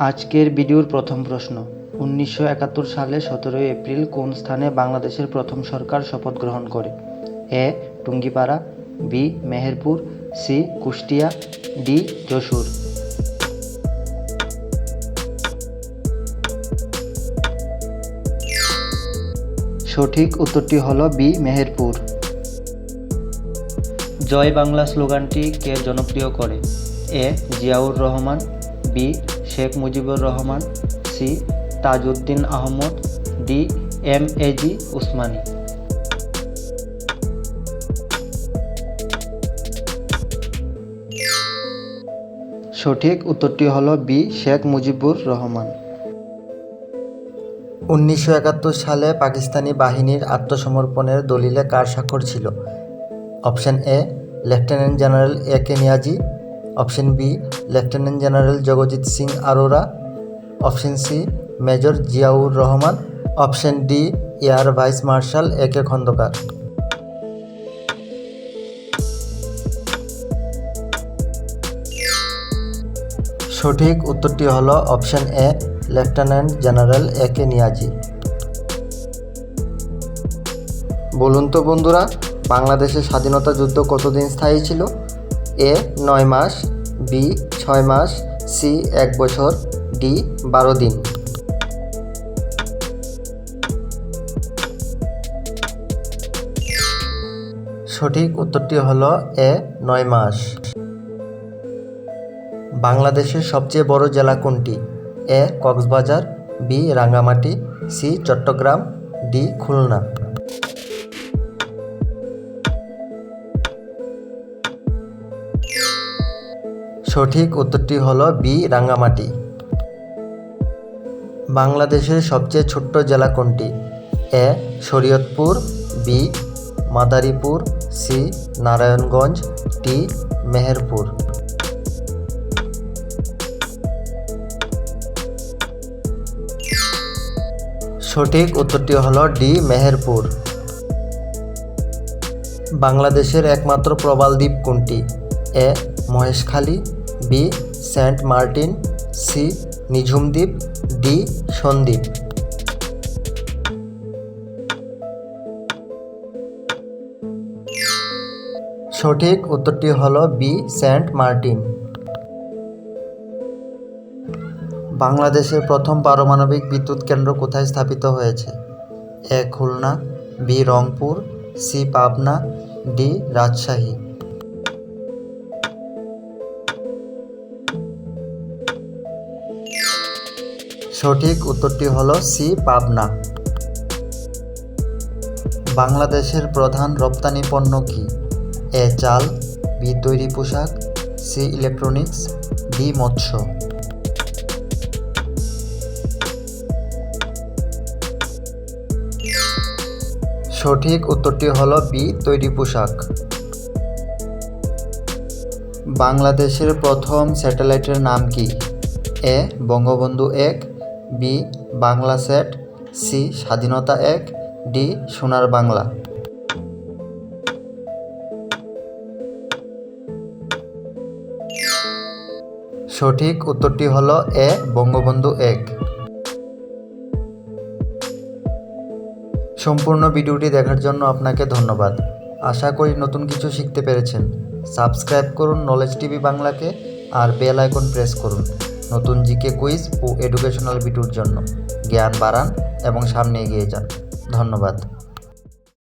আজকের ভিডিওর প্রথম প্রশ্ন, 1971 সালে 17 এপ্রিল কোন স্থানে বাংলাদেশের প্রথম সরকার শপথ গ্রহণ করে? A. Tungipara, B. Meherpur, C. Kushtia, D. Jessore. সঠিক উত্তরটি হল বি. মেহেরপুর। জয় বাংলা স্লোগানটি কে জনপ্রিয় করে? A. Ziaur Rahman, B. Sheikh Mujibur Rahman, C. Tajuddin Ahmad, D. M A G. Osmani. সঠিক উত্তরটি হল বি. শেখ মুজিবুর রহমান। 1971 সালে পাকিস্তানি বাহিনীর আত্মসমর্পণের দলিলে কার স্বাক্ষর ছিল? Option A lieutenant general A K Niazi, option B lieutenant general Jagjit Singh Aurora, option C major Ziaur Rahman, option D air vice marshal A K Khandakar. সঠিক উত্তরটি হল option A lieutenant general A K Niazi. বলুন তো বন্ধুরা, বাংলাদেশের স্বাধীনতা যুদ্ধ কতদিন স্থায়ী ছিল? এ 9 মাস, বি 6 মাস, সি 1 বছর, ডি 12 দিন। সঠিক উত্তরটি হল এ 9 মাস। বাংলাদেশের সবচেয়ে বড় জেলা কোনটি? A Cox's Bazar, B Rangamati, C Chattogram, D Khulna. সঠিক উত্তরটি হল বি রাঙ্গামাটি। বাংলাদেশের সবচেয়ে ছোট্ট জেলা কোনটি? A Shariatpur, B Madaripur, C Narayanganj, D Meherpur. সঠিক উত্তরটি হল ডি মেহেরপুর। বাংলাদেশের একমাত্র প্রবাল দ্বীপ কোনটি? A Maheshkhali, B Saint Martin, C Nijhum Dwip, D Sandwip. সঠিক উত্তরটি হল বি সেন্ট মার্টিন। বাংলাদেশের প্রথম পারমাণবিক বিদ্যুৎ কেন্দ্র কোথায় স্থাপিত হয়েছে? A Khulna, B Rangpur, C Pabna, D Rajshahi. সঠিক উত্তরটি হল সি পাবনা। বাংলাদেশের প্রধান রপ্তানি পণ্য কি? এ চাল, বি তৈরি পোশাক, সি ইলেকট্রনিক্স, ডি মৎস্য। সঠিক উত্তরটি হল বি তৈরি পোশাক। বাংলাদেশের প্রথম স্যাটেলাইটের নাম কি? এ বঙ্গবন্ধু 1, বি বাংলাস্যাট, সি স্বাধীনতা 1, ডি সোনার বাংলা। সঠিক উত্তরটি হল এ বঙ্গবন্ধু 1। সম্পূর্ণ ভিডিওটি দেখার জন্য আপনাকে ধন্যবাদ। আশা করি নতুন কিছু শিখতে পেরেছেন। সাবস্ক্রাইব করুন নলেজ টিভি বাংলাকে আর বেল আইকন প্রেস করুন নতুন জিকে কুইজ ও এডুকেশনাল ভিডিওর জন্য। জ্ঞান বাড়ান এবং সামনে এগিয়ে যান। ধন্যবাদ।